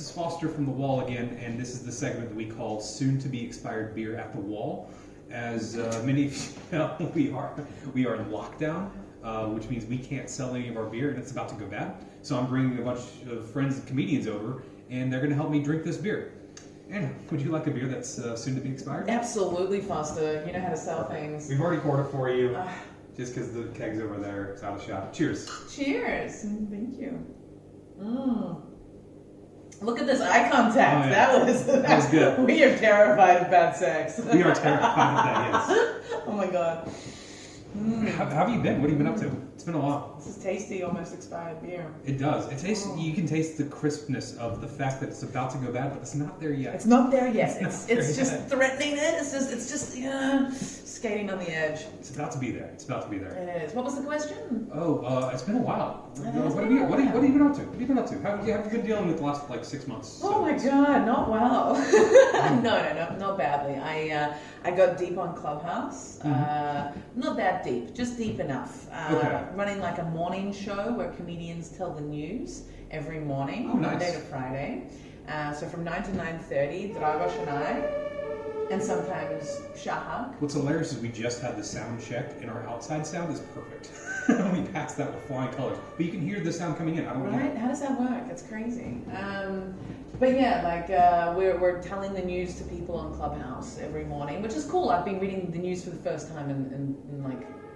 this is Foster from The Wall again, and this is the segment that we call Soon-to-be Expired Beer at the Wall. As many of you know, we are in lockdown, which means we can't sell any of our beer, and it's about to go bad. So I'm bringing a bunch of friends and comedians over, and they're going to help me drink this beer. Anna, would you like a beer that's soon to be expired? Absolutely, Foster. You know how to sell things. We've already poured it for you, just because the keg's over there. It's out of shot. Cheers. Cheers. Thank you. Look at this eye contact. Oh, yeah. That was good. We are terrified of bad sex. We are terrified of that, yes. Oh my god. How have you been? What have you been up to? It's been a while. This is tasty, almost expired beer. It does. It tastes. You can taste the crispness of the fact that it's about to go bad, but it's not there yet. It's not there yet. It's just yet. threatening it. It's just skating on the edge. It's about to be there. It's about to be there. It is. What was the question? It's been a while. What have you been up to? What have you been up to? How have you been dealing with the last 6 months? Oh my god, not well. No, not badly. I got deep on Clubhouse. Not that deep, just deep enough. Running like a morning show where comedians tell the news every morning, Monday to Friday. So from 9 to 9:30, Dragos and I, and sometimes Shahak. What's hilarious is we just had the sound check, and our outside sound is perfect. We passed that with flying colors, but you can hear the sound coming in. I don't know. Right? How does that work? It's crazy. But yeah, we're telling the news to people on Clubhouse every morning, which is cool. I've been reading the news for the first time in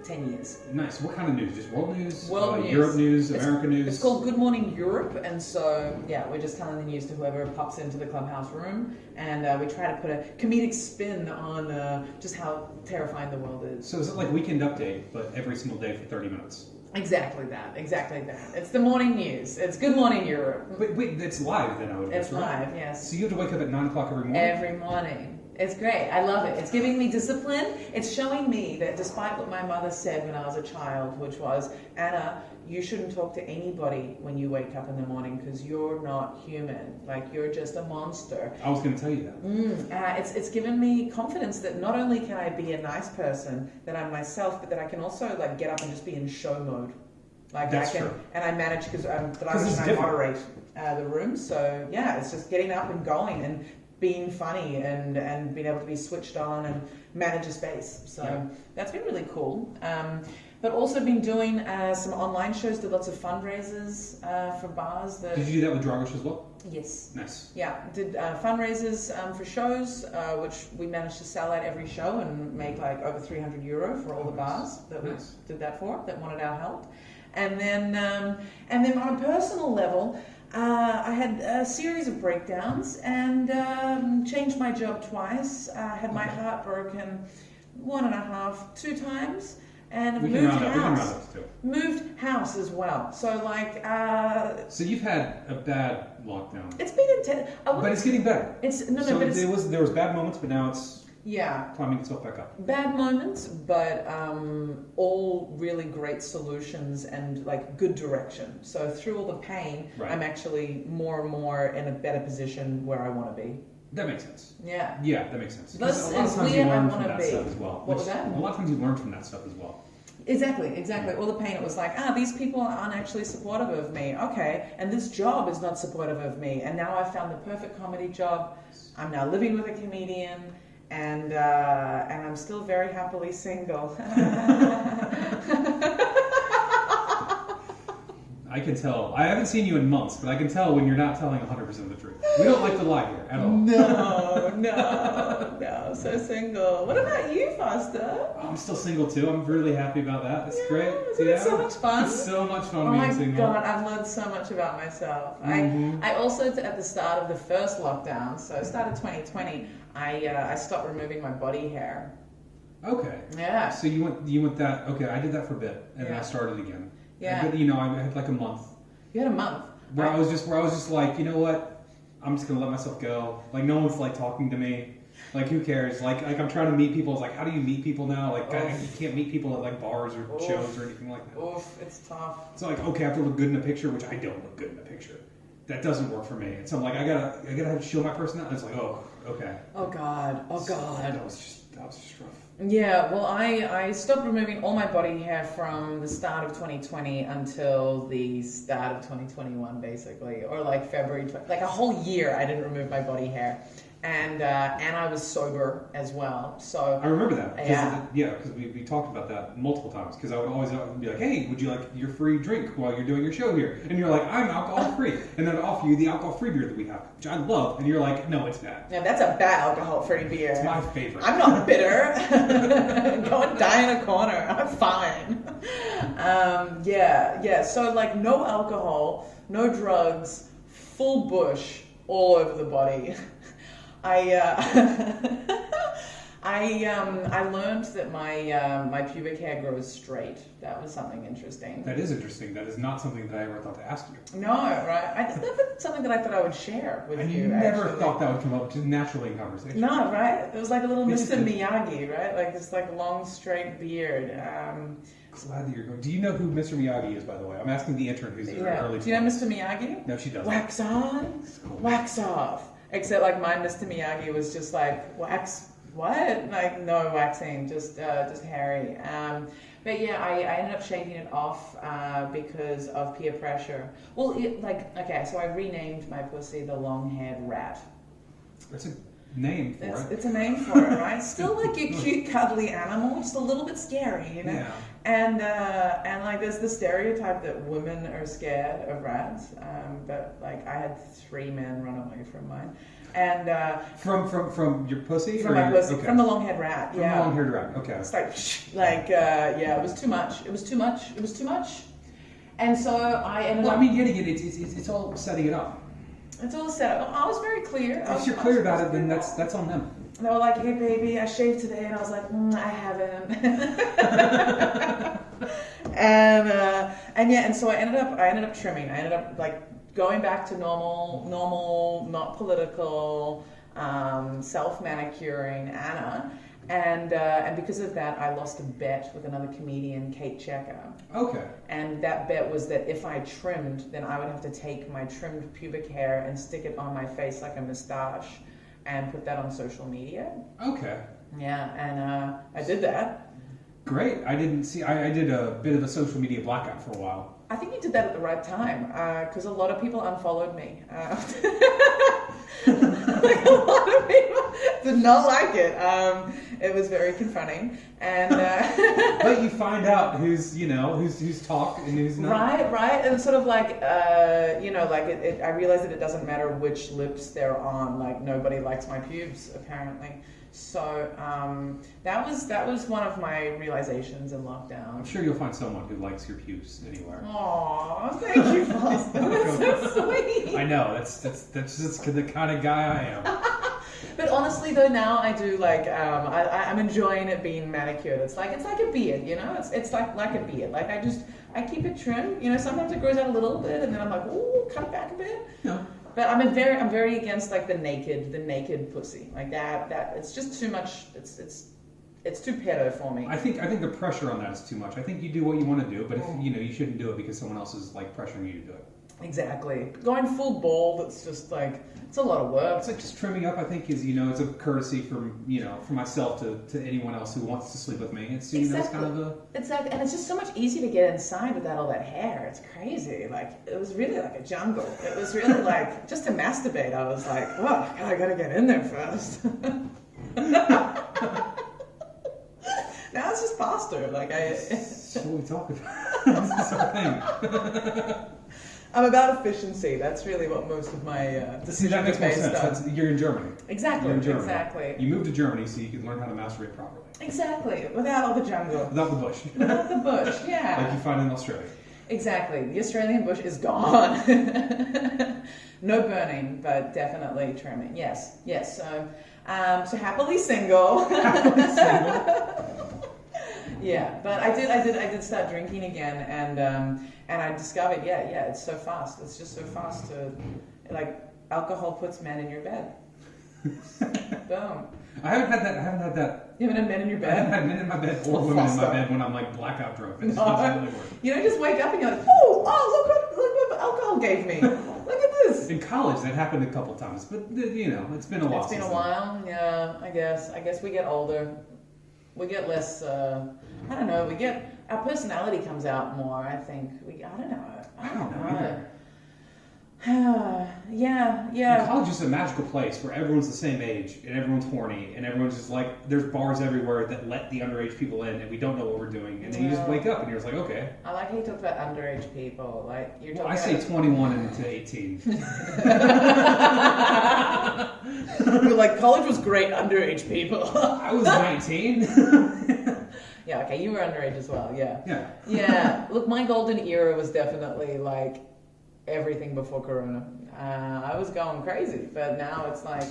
10 years. Nice. What kind of news? Just world news? World news. Europe news? American news? It's called Good Morning Europe, and so yeah, we're just telling the news to whoever pops into the Clubhouse room, and we try to put a comedic spin on just how terrifying the world is. So is it like Weekend Update, but every single day for 30 minutes? Exactly that. It's the morning news. It's Good Morning Europe. Wait, it's live then, I would guess, It's live, yes. So you have to wake up at 9 o'clock every morning? Every morning. It's great. I love it. It's giving me discipline. It's showing me that despite what my mother said when I was a child, which was, Anna, you shouldn't talk to anybody when you wake up in the morning because you're not human. You're just a monster. I was going to tell you that. It's given me confidence that not only can I be a nice person, that I'm myself, but that I can also get up and just be in show mode. That's true. And I manage because I moderate the room. So yeah, it's just getting up and going and being funny and being able to be switched on and manage a space. So that's been really cool. But also been doing some online shows, did lots of fundraisers for bars. Did you do that with Dragos as well? Yes. Nice. Yeah, did fundraisers for shows, which we managed to sell out every show and make over €300 for all the bars that we did that for, that wanted our help. And then on a personal level, I had a series of breakdowns and changed my job twice. Had my heart broken 1.5, 2 times, and moved house. Moved house as well. So So you've had a bad lockdown. It's been intense, but it's getting better. There was bad moments, but now it's climbing itself back up. Bad moments, but all really great solutions and good direction. So through all the pain, I'm actually more and more in a better position where I want to be. That makes sense. Yeah. Yeah, that makes sense. This a lot of is times where you I learn want from to that be. stuff as well. What was that? A lot of times you learn from that stuff as well. Exactly. All the pain, it was these people aren't actually supportive of me. Okay, and this job is not supportive of me. And now I've found the perfect comedy job. I'm now living with a comedian. And I'm still very happily single. I can tell. I haven't seen you in months, but I can tell when you're not telling 100% of the truth. We don't like to lie here at all. No. So single. What about you, Foster? I'm still single too. I'm really happy about that. It's great. Isn't it so much fun? It's so much fun being single. Oh my god, I've learned so much about myself. I also, at the start of the first lockdown, so start of 2020, I stopped removing my body hair. Okay. Yeah. So you went that. Okay, I did that for a bit, and then I started again. Yeah. But, I had a month. You had a month. Where I was just like, you know what? I'm just gonna let myself go. No one's talking to me. Who cares? I'm trying to meet people. It's how do you meet people now? You can't meet people at bars or shows or anything like that. Oof, it's tough. So okay, I have to look good in a picture, which I don't look good in a picture. That doesn't work for me. And so I'm I gotta have to show my personality. It's oh, okay. Oh god. That was just rough. Yeah, well, I stopped removing all my body hair from the start of 2020 until the start of 2021, basically, or like February, like a whole year I didn't remove my body hair. And I was sober as well, so I remember that. Yeah. Because we talked about that multiple times. Because I would always be like, "Hey, would you like your free drink while you're doing your show here?" And you're like, "I'm alcohol free," and then I'd offer you the alcohol free beer that we have, which I love, and you're like, "No, it's bad. Yeah, that's a bad alcohol-free beer. It's my favorite." I'm not bitter. Go and die in a corner. I'm fine. Yeah. So like, no alcohol, no drugs, full bush all over the body. I learned that my pubic hair grows straight. That was something interesting. That is interesting. That is not something that I ever thought to ask you. No, right? That's never something that I thought I would share with you. I never actually. thought that would come up just naturally in conversation. No, right? It was like a little Yes, Mr. it did. Miyagi, right? Like this like long straight beard. Glad that you're going. Do you know who Mr. Miyagi is, by the way? I'm asking the intern who's in her early 20s. Do you know Mr. Miyagi? No, she doesn't. Wax on, wax off. Except like my Mr. Miyagi was just like wax. What? Like no waxing, just hairy. But yeah, I ended up shaking it off because of peer pressure. Well, so I renamed my pussy the long-haired rat. That's a name for it. It's a name for it, right? Still like a cute, cuddly animal, just a little bit scary, you know. Yeah. And like there's the stereotype that women are scared of rats, but like I had 3 men run away from mine. And from your pussy? From my pussy, okay. From the long-haired rat. From the long-haired rat. Okay. It's it was too much. It was too much. And so I ended up. I mean, it's all setting it up. It's all set up. I was very clear. If you're clear about it, then that's on them. And they were like, "Hey, baby, I shaved today," and I was like, "I haven't." and so I ended up trimming. I ended up like going back to normal, not political, self-manicuring Anna. And because of that, I lost a bet with another comedian, Kate Checker. Okay. And that bet was that if I trimmed, then I would have to take my trimmed pubic hair and stick it on my face like a moustache and put that on social media. Okay. Yeah, and I did that. Great. I didn't see. I did a bit of a social media blackout for a while. I think you did that at the right time because a lot of people unfollowed me. Like a lot of people did not like it. It was very confronting, and but you find out who's talk and who's not. Right, and sort of like I realized that it doesn't matter which lips they're on. Like nobody likes my pubes apparently. So that was one of my realizations in lockdown. I'm sure you'll find someone who likes your pubes anywhere. Aw, thank you, Foster. That's so sweet. I know that's just the kind of guy I am. But honestly, though, now I do like I'm enjoying it being manicured. It's like a beard, you know. It's like a beard. Like I keep it trimmed. You know, sometimes it grows out a little bit, and then I'm like, ooh, cut it back a bit. Yeah. But I'm very against like the naked pussy like that. It's just too much. It's too pedo for me. I think the pressure on that is too much. I think you do what you want to do, but if you shouldn't do it because someone else is like pressuring you to do it. Exactly. Going full bald, it's just like it's a lot of work. It's like just trimming up. I think is it's a courtesy for myself to anyone else who wants to sleep with me. It's it's kind of a exactly, and it's just so much easier to get inside without all that hair. It's crazy. Like it was really like a jungle. It was really like just to masturbate. I was like, oh, I gotta get in there first. Now it's just faster. Like That's what we talk about. This is our thing. I'm about efficiency. That's really what most of my decisions that makes are more based sense. on. You're in Germany. Exactly. You're in Germany. Exactly. You moved to Germany so you can learn how to masturbate properly. Exactly. Without all the jungle. Without the bush. Without the bush. Yeah. Like you find in Australia. Exactly. The Australian bush is gone. No burning, but definitely trimming. Yes. So happily single. Happily single. Yeah, but I did start drinking again, and I discovered, it's so fast. It's just so fast to, like, alcohol puts men in your bed. Boom. I haven't had that. You haven't had men in your I bed? haven't had men in my bed or women in my bed when I'm like blackout drunk. It just doesn't really work. You don't just wake up and you're like, look what alcohol gave me. Look at this. In college, that happened a couple times, but it's been a while. It's been a while. Yeah, I guess we get older. We get less. I don't know. Our personality comes out more. I think. I don't know. I don't know either. Yeah. College is a magical place where everyone's the same age and everyone's horny and everyone's just like, there's bars everywhere that let the underage people in and we don't know what we're doing. And then you just wake up and you're just like, okay. I like how you talk about underage people. Like you're talking. I say 21 into 18. You're like, college was great underage people. I was 19. Yeah, okay, you were underage as well. Yeah. Yeah. Look, my golden era was definitely like everything before Corona. I was going crazy, but now it's like,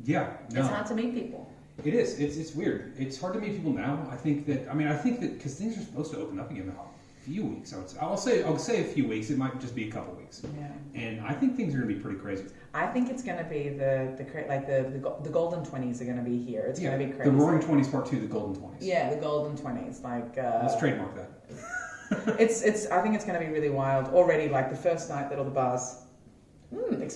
Yeah, no. It's hard to meet people. It is. It's weird. It's hard to meet people now. I think that because things are supposed to open up again in a few weeks. I'll say a few weeks. It might just be a couple weeks. Yeah. And I think things are going to be pretty crazy. I think it's going to be the golden 20s are going to be here. It's going to be crazy. The Roaring 20s Part 2, the Golden 20s. Yeah, the golden 20s. Like let's trademark that. I think it's going to be really wild. Already, like the first night that all the bars,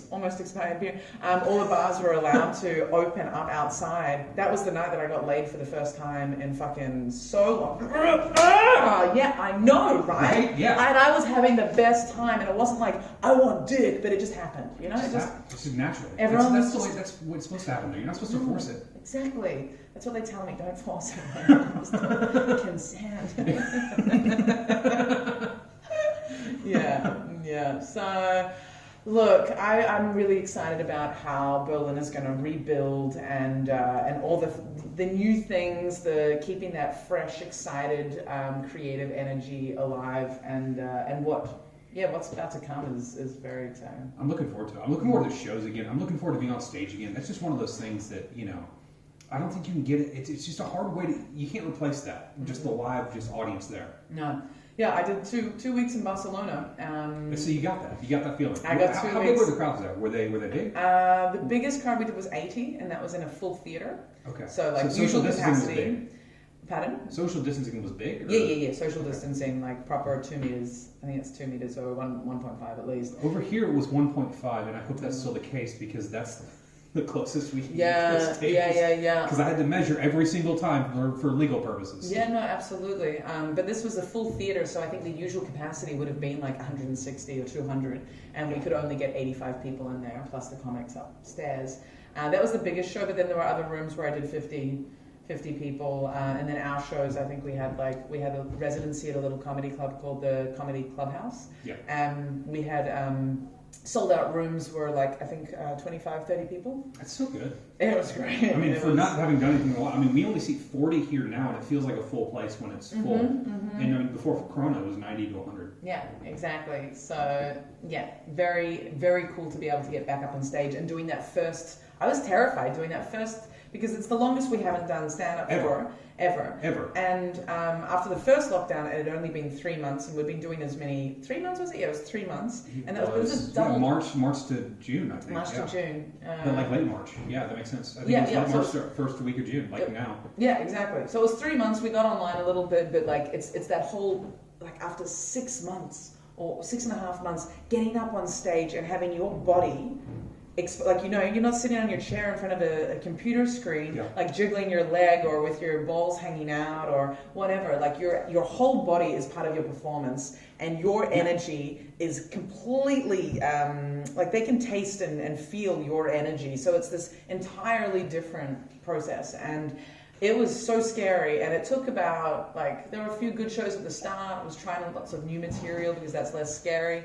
almost expired beer, all the bars were allowed to open up outside. That was the night that I got laid for the first time in fucking so long. Yeah, I know, right? Yeah. And I was having the best time, and it wasn't like, I want dick, but it just happened, you know? It's just natural. Everyone that's what's supposed to happen there. You're not supposed to force it. Exactly. That's what they tell me. Don't force it. Just consent. Yeah. So, look, I'm really excited about how Berlin is going to rebuild and all the new things, keeping that fresh, excited, creative energy alive, and what's about to come is very exciting. I'm looking forward to it. I'm looking forward to shows again. I'm looking forward to being on stage again. That's just one of those things that, I don't think you can get it. It's just a hard way you can't replace that. Just the live, audience there. No. Yeah, I did two weeks in Barcelona. So you got that. You got that feeling. I got 2 weeks. How big were the crowds there? Were they big? The biggest crowd we did was 80, and that was in a full theater. Okay. So usual capacity. Pardon? Social distancing was big? Or? Yeah. Social distancing, like proper 2 meters. I think it's 2 meters or 1.5 at least. Over here it was 1.5, and I hope that's still the case because that's the closest we can get to the stage. Yeah. Because I had to measure every single time for legal purposes. Yeah, no, absolutely. But this was a full theater, so I think the usual capacity would have been like 160 or 200, and we could only get 85 people in there, plus the comics upstairs. That was the biggest show, but then there were other rooms where I did 50 people, and then our shows, I think we had a residency at a little comedy club called the Comedy Clubhouse. Yeah. We had sold out rooms were like, I think 25, 30 people. That's so good. It was great. I mean, not having done anything in a while, we only seat 40 here now, and it feels like a full place when it's full. And before Corona, it was 90 to 100. Yeah, exactly. So, yeah, very, very cool to be able to get back up on stage and doing that first. I was terrified doing that first because it's the longest we haven't done stand-up for. Ever. And after the first lockdown, it had only been 3 months, and we'd been doing as many. 3 months was it? Yeah, it was 3 months, and that was just double. March to June, I think. March to June. Like late March. Yeah, that makes sense. I think it was March, first week of June, like now. Yeah, exactly. So it was 3 months. We got online a little bit, but like it's that whole after 6 months or 6.5 months, getting up on stage and having your body. You're not sitting on your chair in front of a computer screen, jiggling your leg or with your balls hanging out or whatever. Like your whole body is part of your performance, and your energy is completely they can taste and feel your energy. So it's this entirely different process, and it was so scary. And it took about there were a few good shows at the start. I was trying lots of new material because that's less scary.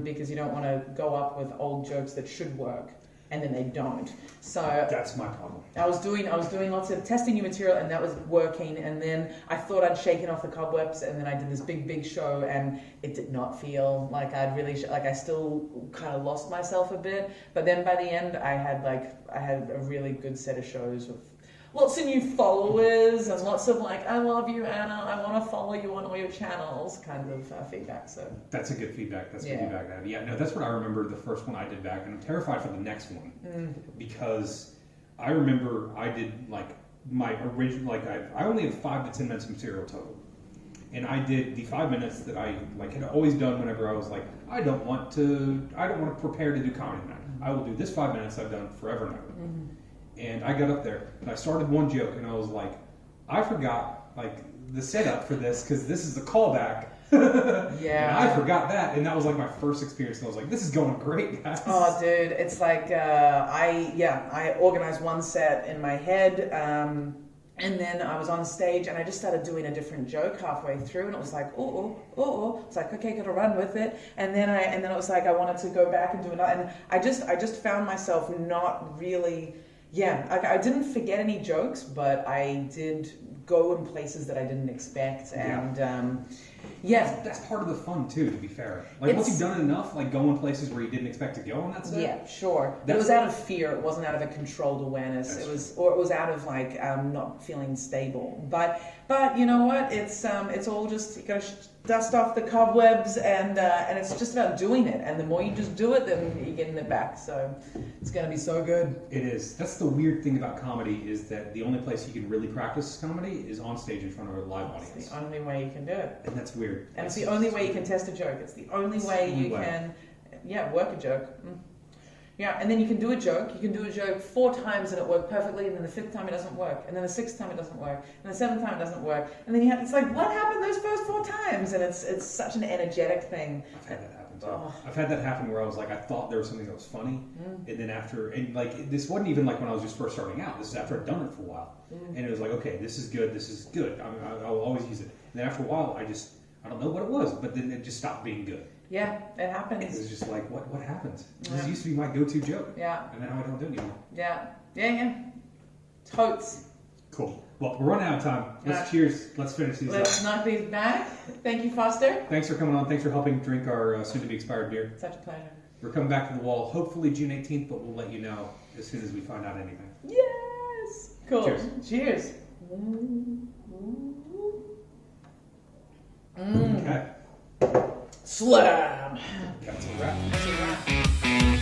Because you don't want to go up with old jokes that should work and then they don't. So that's my problem. I was doing lots of testing new material, and that was working. And then I thought I'd shaken off the cobwebs, and then I did this big show, and it did not feel like I'd really I still kind of lost myself a bit. But then by the end, I had a really good set of shows with lots of new followers and lots of I love you, Anna, I want to follow you on all your channels kind of feedback. So that's a good feedback. Good feedback to have. Yeah, no, that's what I remember the first one I did back, and I'm terrified for the next one because I remember I did my original I only had 5 to 10 minutes of material total, and I did the 5 minutes that I had always done whenever I was I don't want to prepare to do comedy tonight. I will do this 5 minutes I've done forever and ever. And I got up there and I started one joke and I was like, I forgot like the setup for this because this is a callback. Yeah. And I forgot that, and that was like my first experience. And I was like, "This is going great, guys." Oh, dude, it's like I organized one set in my head, and then I was on stage, and I just started doing a different joke halfway through, and it was like, oh. It's like, okay, gotta run with it, and then it was like I wanted to go back and do another, and I just found myself not really, I didn't forget any jokes, but I did go in places that I didn't expect, and that's part of the fun too. To be fair, like once you've done it enough, like go in places where you didn't expect to go, and that's it. Yeah, sure. But it was out of fear. It wasn't out of a controlled awareness. It was out of like not feeling stable. But you know what? It's all just you gotta dust off the cobwebs, and it's just about doing it. And the more you just do it, then you're getting it back. So it's gonna be so good. It is. That's the weird thing about comedy is that the only place you can really practice comedy is on stage in front of a live audience. It's the only way you can do it. And that's weird. And it's the only way you can test a joke. It's the only way you can, work a joke. Yeah, and then you can do a joke. You can do a joke 4 times and it worked perfectly, and then the 5th time it doesn't work, and then the 6th time it doesn't work, and the 7th time it doesn't work, and then it's like, what happened those first 4 times? And it's such an energetic thing. I've had that happen too. I've had that happen where I was like, I thought there was something that was funny, and then this wasn't even like when I was just first starting out. This is after I'd done it for a while, and it was like, okay, this is good. I'll always use it. And then after a while, I don't know what it was, but then it just stopped being good. Yeah, it happens. It was just like, what happened? This used to be my go-to joke. Yeah. And now I don't do it anymore. Yeah. Totes. Cool. Well, we're running out of time. Let's cheers. Let's finish these Let's knock these back. Thank you, Foster. Thanks for coming on. Thanks for helping drink our soon-to-be expired beer. Such a pleasure. We're coming back to the wall, hopefully June 18th, but we'll let you know as soon as we find out anything. Yes. Cool. Cheers. Okay. Slam. That's a wrap. That's a wrap.